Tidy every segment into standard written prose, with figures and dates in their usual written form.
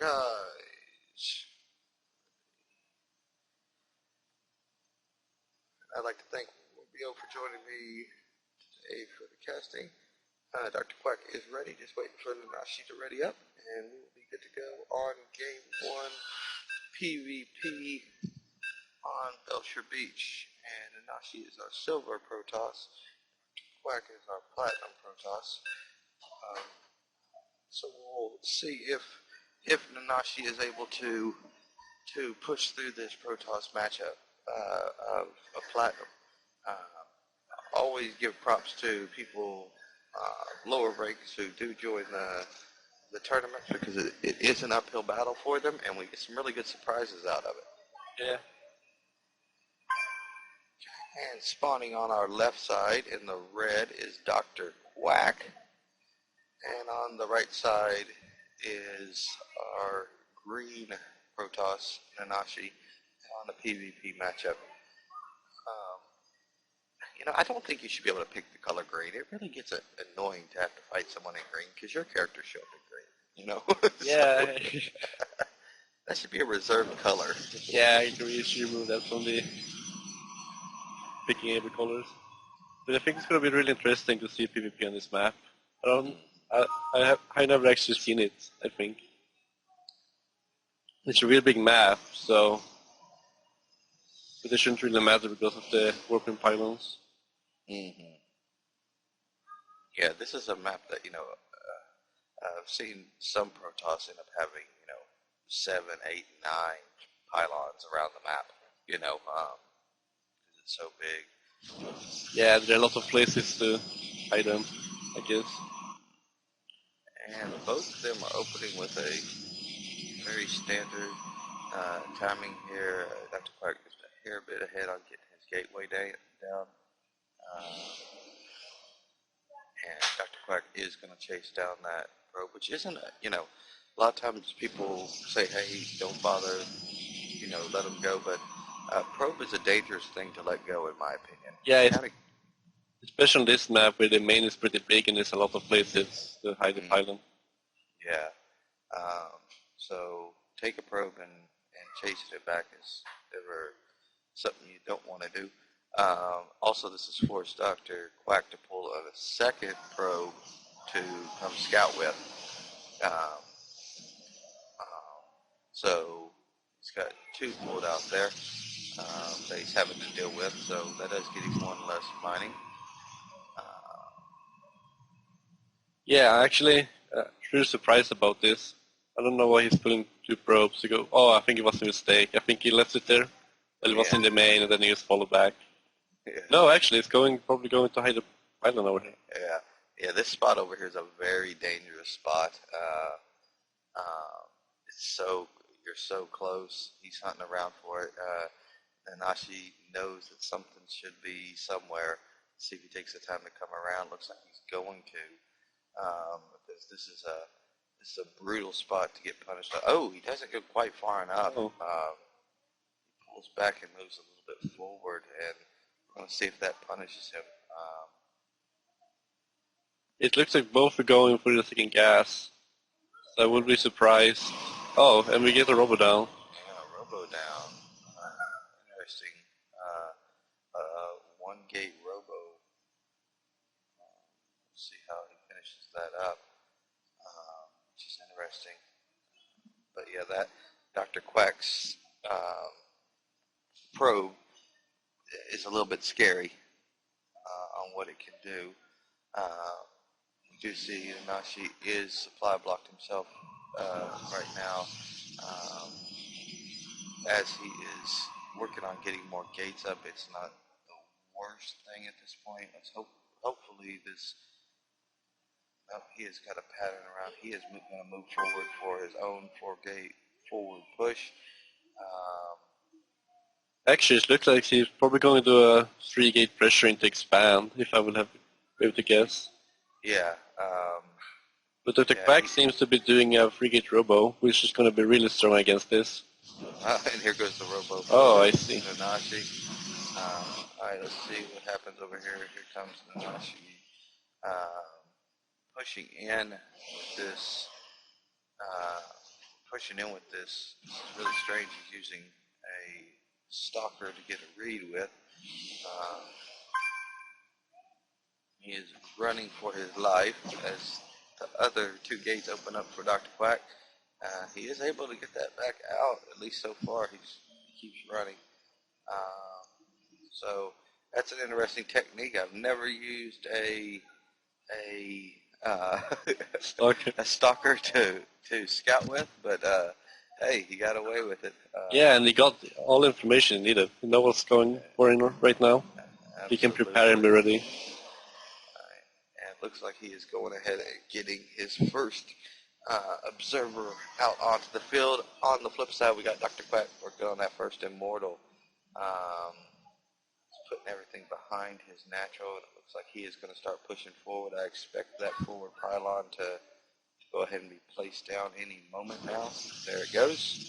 guys? I'd like to thank Rubio for joining me today for the casting. DrQuack is ready, just waiting for Nanashi to ready up, and we will be good to go on Game 1 PvP on Belcher Beach. And Nanashi is our Silver Protoss, Quack is our Platinum Protoss. So we'll see if Nanashi is able to push through this Protoss matchup of Platinum. Always give props to people lower ranks who do join the tournament, because it is an uphill battle for them, and we get some really good surprises out of it. Yeah. And spawning on our left side in the red is DrQuack, and on the right side is our green Protoss, Nanashi, on the PvP matchup. I don't think you should be able to pick the color green. It really gets annoying to have to fight someone in green, because your character showed up in green, Yeah. That should be a reserved color. Yeah, I agree. You should remove that from the picking every colors. But I think it's going to be really interesting to see PvP on this map. I never actually seen it, I think. It's a real big map, so but it shouldn't really matter because of the warping pylons. Mm-hmm. Yeah, this is a map that, I've seen some Protoss end up having, 7, 8, 9 pylons around the map, because it's so big. Yeah, there are a lot of places to hide them, I guess. And both of them are opening with a very standard timing here. DrQuack is a hair bit ahead on getting his gateway down. And DrQuack is going to chase down that probe, which isn't, a lot of times people say, hey, don't bother, let them go, but probe is a dangerous thing to let go, in my opinion. Yeah, especially on this map where the main is pretty big and there's a lot of places to hide the pylon. Yeah. So take a probe and chasing it back is never something you don't want to do. Also, this has forced DrQuack to pull a second probe to come scout with. So he's got 2 pulled out there that he's having to deal with, so that does get him 1 less mining. Yeah, actually, really surprised about this. I don't know why he's pulling 2 probes to go. Oh, I think it was a mistake. I think he left it there. Well, it was in the main, and then he just followed back. Yeah. No, actually, it's probably going to hide the pylon over here. Yeah, this spot over here is a very dangerous spot. You're so close. He's hunting around for it. Nanashi knows that something should be somewhere. See if he takes the time to come around. Looks like he's going to, because this is a brutal spot to get punished. Oh, he doesn't go quite far enough. Oh. He pulls back and moves a little bit forward, and we're going to see if that punishes him. It looks like both are going for the second gas. So I would be surprised. Oh, and we get a robo down. Yeah, a robo down. Interesting. 1 gate robo. We'll see how he finishes that up. Which is interesting. But yeah, that DrQuack's probe is a little bit scary on what it can do. We do see Nanashi is supply blocked himself right now, as he is working on getting more gates up. It's not the worst thing at this point. Let's hopefully this. Oh, he has got a pattern around. He is going to move forward for his own 4-gate forward push. Actually, it looks like he's probably going to do a 3-gate pressuring to expand, if I would have been able to guess. Yeah. But DrQuack seems to be doing a 3-gate robo, which is going to be really strong against this. And here goes the robo. Oh, I see. Nanashi. Alright, let's see what happens over here. Here comes Nanashi. Pushing in with this pushing in with this. It's really strange. He's using a stalker to get a read with. He is running for his life as the other two gates open up for DrQuack. He is able to get that back out, at least so far. He keeps running. So that's an interesting technique. I've never used a stalker to scout with, but hey, he got away with it. Yeah, and he got all the information he needed. He knows what's going on right now. Absolutely. He can prepare and be ready. And it looks like he is going ahead and getting his first observer out onto the field. On the flip side, we got DrQuack working on that first immortal. Putting everything behind his natural, and it looks like he is going to start pushing forward. I expect that forward pylon to go ahead and be placed down any moment now. There it goes.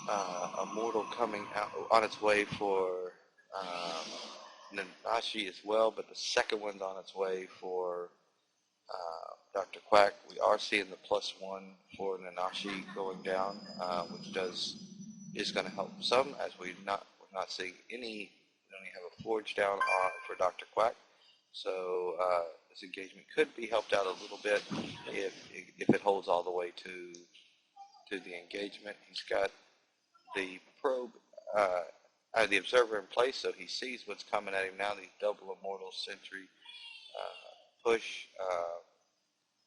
A mortal coming out on its way for Nanashi as well, but the second one's on its way for DrQuack. We are seeing the +1 for Nanashi going down, which is going to help some, as we're not seeing any. We only have a forge down for DrQuack, so this engagement could be helped out a little bit if it holds all the way to the engagement. He's got the probe, the observer in place, so he sees what's coming at him now. The double immortal sentry push.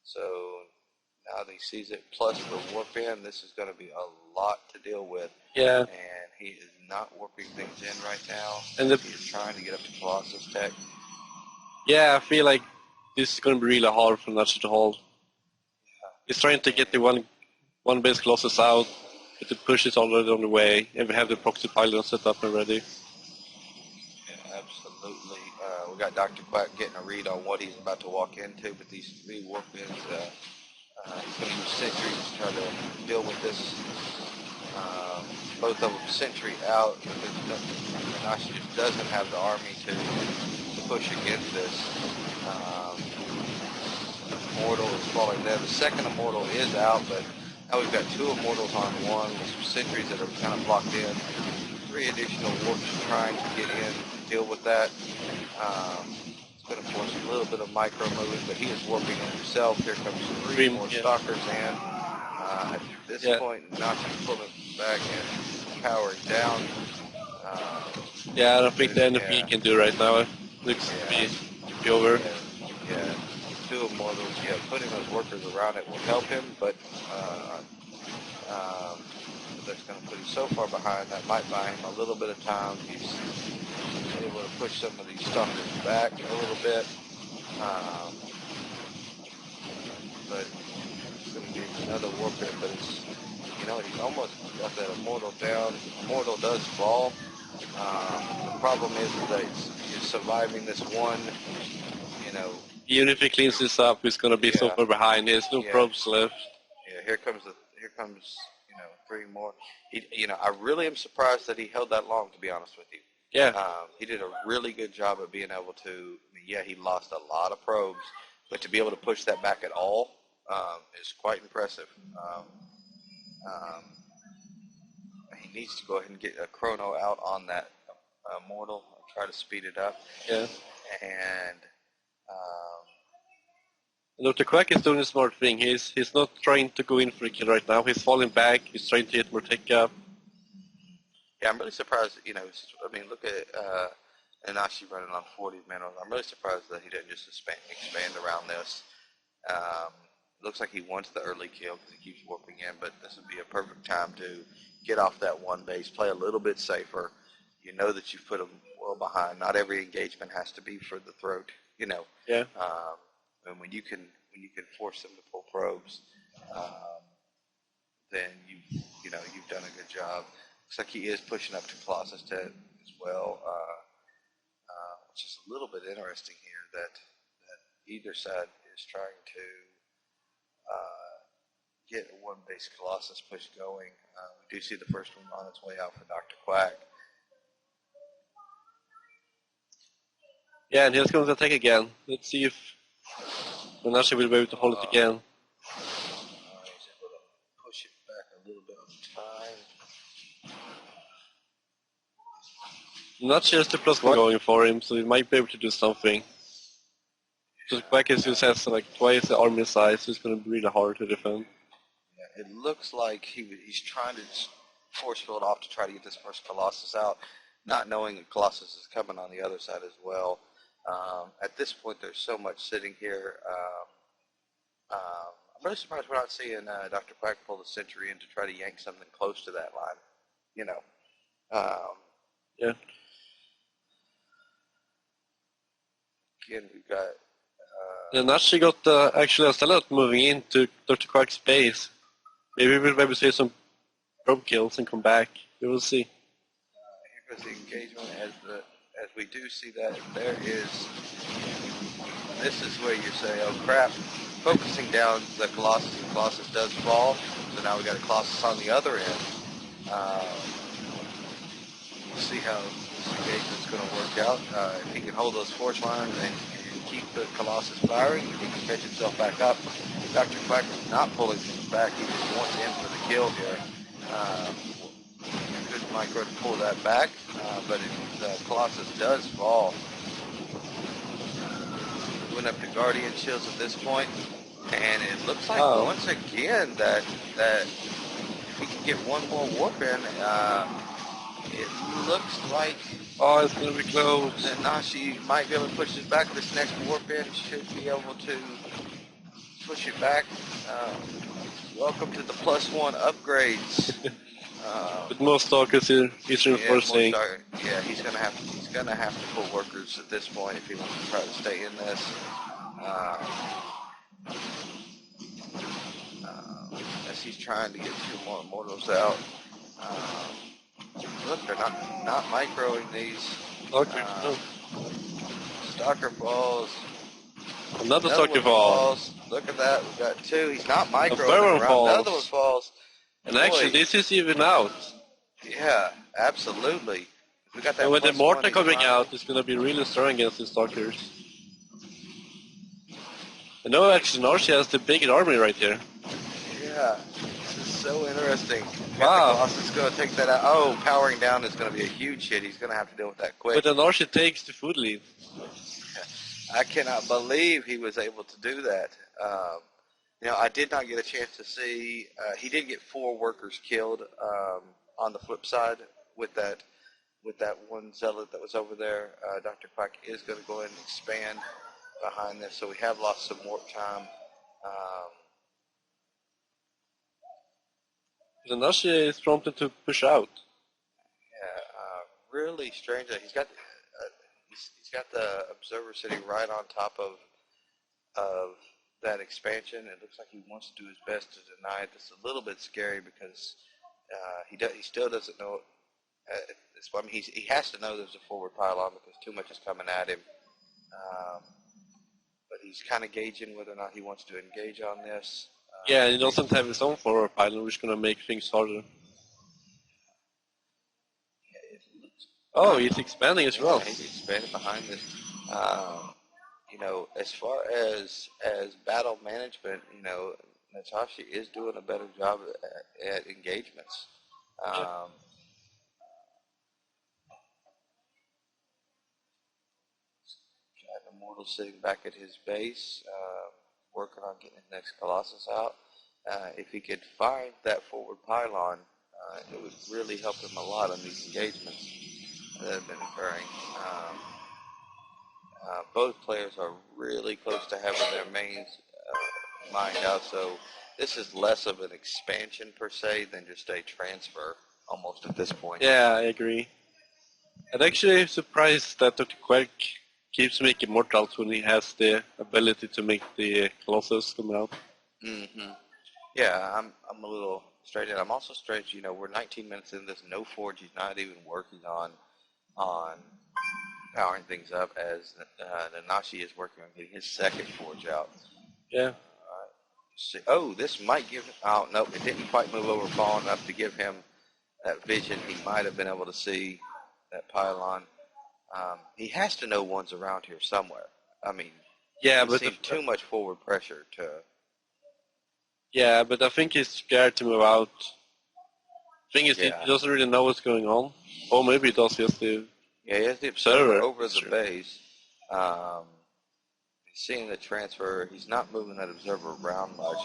So now that he sees it, plus the warp in, this is going to be a lot to deal with. Yeah. And he is not warping things in right now. And he is trying to get up to Colossus Tech. Yeah, I feel like this is going to be really hard for Nanashi to hold. He's trying to get the one base Colossus out, but the push is already on the way, and we have the proxy pylon set up and ready. Yeah, absolutely. We got DrQuack getting a read on what he's about to walk into, but these three warp-ins, he's going to use sentries to try to deal with this. Both of them sentry out, because Nanashi just doesn't have the army to push against this. Immortal is falling there. The second Immortal is out, but now we've got two Immortals on one with some sentries that are kind of blocked in. Three additional warps trying to get in to deal with that. It's going to force a little bit of micro moving, but he is warping in himself. Here comes three more stalkers in. At this point, Nanashi pulling back and powering down. Yeah, I don't think anything he can do right now. It looks to be over. Yeah, two Immortals. Yeah, putting those workers around it will help him, but that's going to put him so far behind that might buy him a little bit of time. He's able to push some of these stalkers back a little bit, but it's going to give him another warp in. But it's, he's almost got that Immortal down. Immortal does fall. The problem is that he's surviving this one. Even if he cleans this up, he's going to be so far behind. There's no probes left. Yeah, here comes three more. I really am surprised that he held that long, to be honest with you. Yeah. He did a really good job of being able to. He lost a lot of probes, but to be able to push that back at all is quite impressive. He needs to go ahead and get a chrono out on that Immortal. Try to speed it up. Yeah. And DrQuack is doing a smart thing. He's not trying to go in for a kill right now. He's falling back. He's trying to get more tech up. Yeah, I'm really surprised. Look at Nanashi running on 40 minerals. I'm really surprised that he didn't just expand around this. Looks like he wants the early kill because he keeps warping in, but this would be a perfect time to get off that one base, play a little bit safer. You know that you've put him well behind. Not every engagement has to be for the throat. Yeah. And when you can force them to pull probes, then you've done a good job. Looks like he is pushing up to Colossus Tet as well, which is a little bit interesting here that either side is trying to get a one base Colossus push going. We do see the first one on its way out for DrQuack. Yeah, and here's going to attack again. Let's see if Nanashi will be able to hold it again. little bit of time. Not just the plus one going for him, so he might be able to do something. DrQuack just has like twice the army size, so it's going to be really hard to defend. Yeah, it looks like he's trying to force field off to try to get this first Colossus out, not knowing that Colossus is coming on the other side as well. At this point, there's so much sitting here. I'm really surprised we're not seeing DrQuack pull the Sentry in to try to yank something close to that line. You know. Yeah. Again, we've got... Nanashi got actually a Stellar moving into DrQuack's base. Maybe we'll maybe see some probe kills and come back. We will see. Here goes the engagement as we do see that there is... This is where you say, oh crap, focusing down the Colossus does fall, so now we got a Colossus on the other end. We'll see how this engagement's going to work out. If he can hold those force lines and keep the Colossus firing, he can catch himself back up. DrQuack is not pulling things back, he just wants in for the kill here. Good micro to pull that back, but the Colossus does fall. Went up to Guardian Shields at this point, and it looks like once again that if he can get one more warp in, it looks like it's going to be close. Nanashi might be able to push this back. This next warp in should be able to push it back. Welcome to the +1 upgrades. With more stalkers here, he's reinforcing. Yeah, he's gonna have to pull workers at this point if he wants to try to stay in this. As he's trying to get 2 more immortals out. Look, they're not microing these. Stalker falls. Another stalker falls. Look at that, we've got 2. He's not microing around. Another one falls. And actually, this is even out. Yeah, absolutely. We got that. And with the mortar coming out, it's going to be really strong against the stalkers. I know actually Nanashi has the biggest army right here. Yeah, this is so interesting. Wow. Colossus is going to take that out. Oh, powering down is going to be a huge hit. He's going to have to deal with that quick. But Nanashi takes the food lead. I cannot believe he was able to do that. I did not get a chance to see. He did get 4 workers killed on the flip side with that one zealot that was over there. DrQuack is going to go ahead and expand behind this, so we have lost some warp time. Nanashi is prompted to push out. Yeah, really strange that he's got the observer sitting right on top of that expansion. It looks like he wants to do his best to deny it. It's a little bit scary because he still doesn't know. He has to know there's a forward pylon because too much is coming at him. But he's kind of gauging whether or not he wants to engage on this. Yeah, he doesn't have his own forward pylon, which is going to make things harder. He's expanding as well. Yeah, he's expanding behind this. As far as battle management, Nanashi is doing a better job at engagements. Got Immortal sitting back at his base, working on getting the next Colossus out. If he could find that forward pylon, it would really help him a lot on these engagements that have been occurring. Both players are really close to having their mains mined out, so this is less of an expansion per se than just a transfer almost at this point. Yeah, I agree. I'm actually surprised that DrQuack keeps making mortals when he has the ability to make the Colossus come out. Mm-hmm. Yeah, I'm a little strange. I'm also strange, we're 19 minutes in this, no forge. He's not even working on powering things up as Nanashi is working on getting his second forge out. Yeah. This might give him... Oh, no, it didn't quite move over far enough to give him that vision. He might have been able to see that pylon. He has to know one's around here somewhere. But too much forward pressure to... Yeah, but I think he's scared to move out Thing is, Yeah. he doesn't really know what's going on. Or maybe he does just the... Yeah, he has the observer Observer. over the base. He's seeing the transfer. He's not moving that observer around much.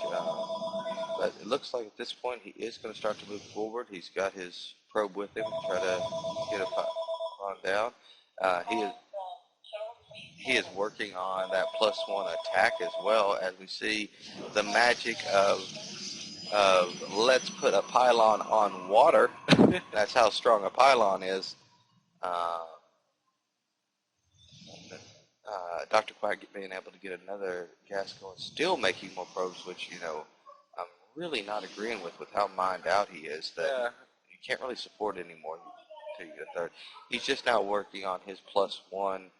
But it looks like at this point he is going to start to move forward. He's got his probe with him to try to get a on down. He is working on that +1 attack as well, as we see the magic of let's put a pylon on water. That's how strong a pylon is. DrQuack being able to get another gas going, still making more probes, which, you know, I'm really not agreeing with how mined out he is, that you can't really support anymore until you get a third. He's just now working on his +1.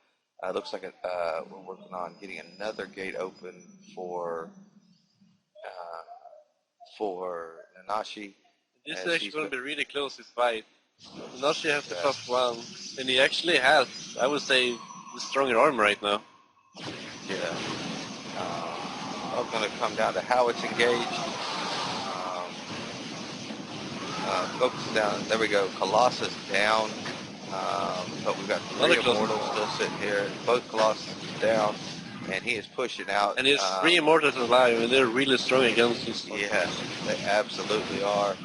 Looks like we're working on getting another gate open for Nanashi. This is actually going to be really close, this fight. Nanashi has the +1, and he actually has, I would say, the stronger arm right now. Yeah. I'm going to come down to how it's engaged. Focus down. There we go. Colossus down. But we've got 3 Immortals still sitting here. Both Colossus down. And he is pushing out. And there's 3 Immortals alive, and they're really strong against this. Yeah, they absolutely are.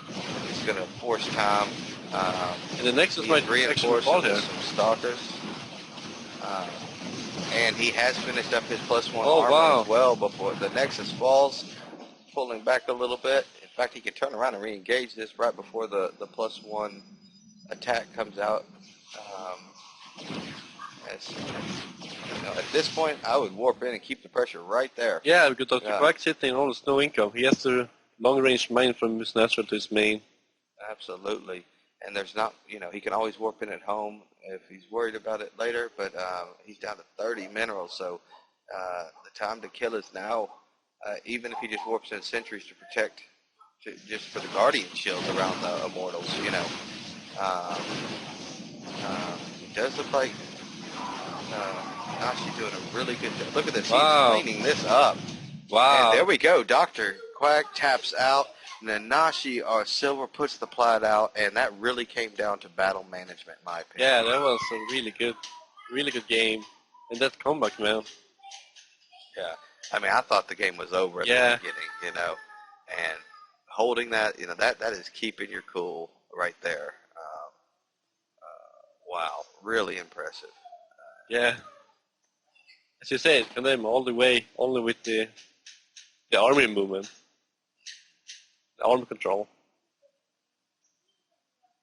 He's going to force time. And the Nexus might actually fall here. Some Stalkers. And he has finished up his +1 armor as well before the Nexus falls, pulling back a little bit. In fact, he can turn around and re-engage this right before the +1 attack comes out. At this point, I would warp in and keep the pressure right there. Yeah, because DrQuack's hitting almost no income. He has to long-range mine from his natural to his main. Absolutely. And there's not, he can always warp in at home if he's worried about it later, but he's down to 30 minerals, so the time to kill is now, even if he just warps in sentries to protect, just for the Guardian shield around the Immortals, It does look like Nanashi doing a really good job. Look at this, he's cleaning this up. Wow. And there we go, DrQuack taps out. Nanashi or Silver puts the plot out, and that really came down to battle management, in my opinion. Yeah, that was a really good game. And that comeback, man. Yeah. I mean, I thought the game was over at the beginning, and holding that, that is keeping your cool right there. Wow, really impressive. Yeah. As you said, condemn all the way, only with the army movement. The arm control.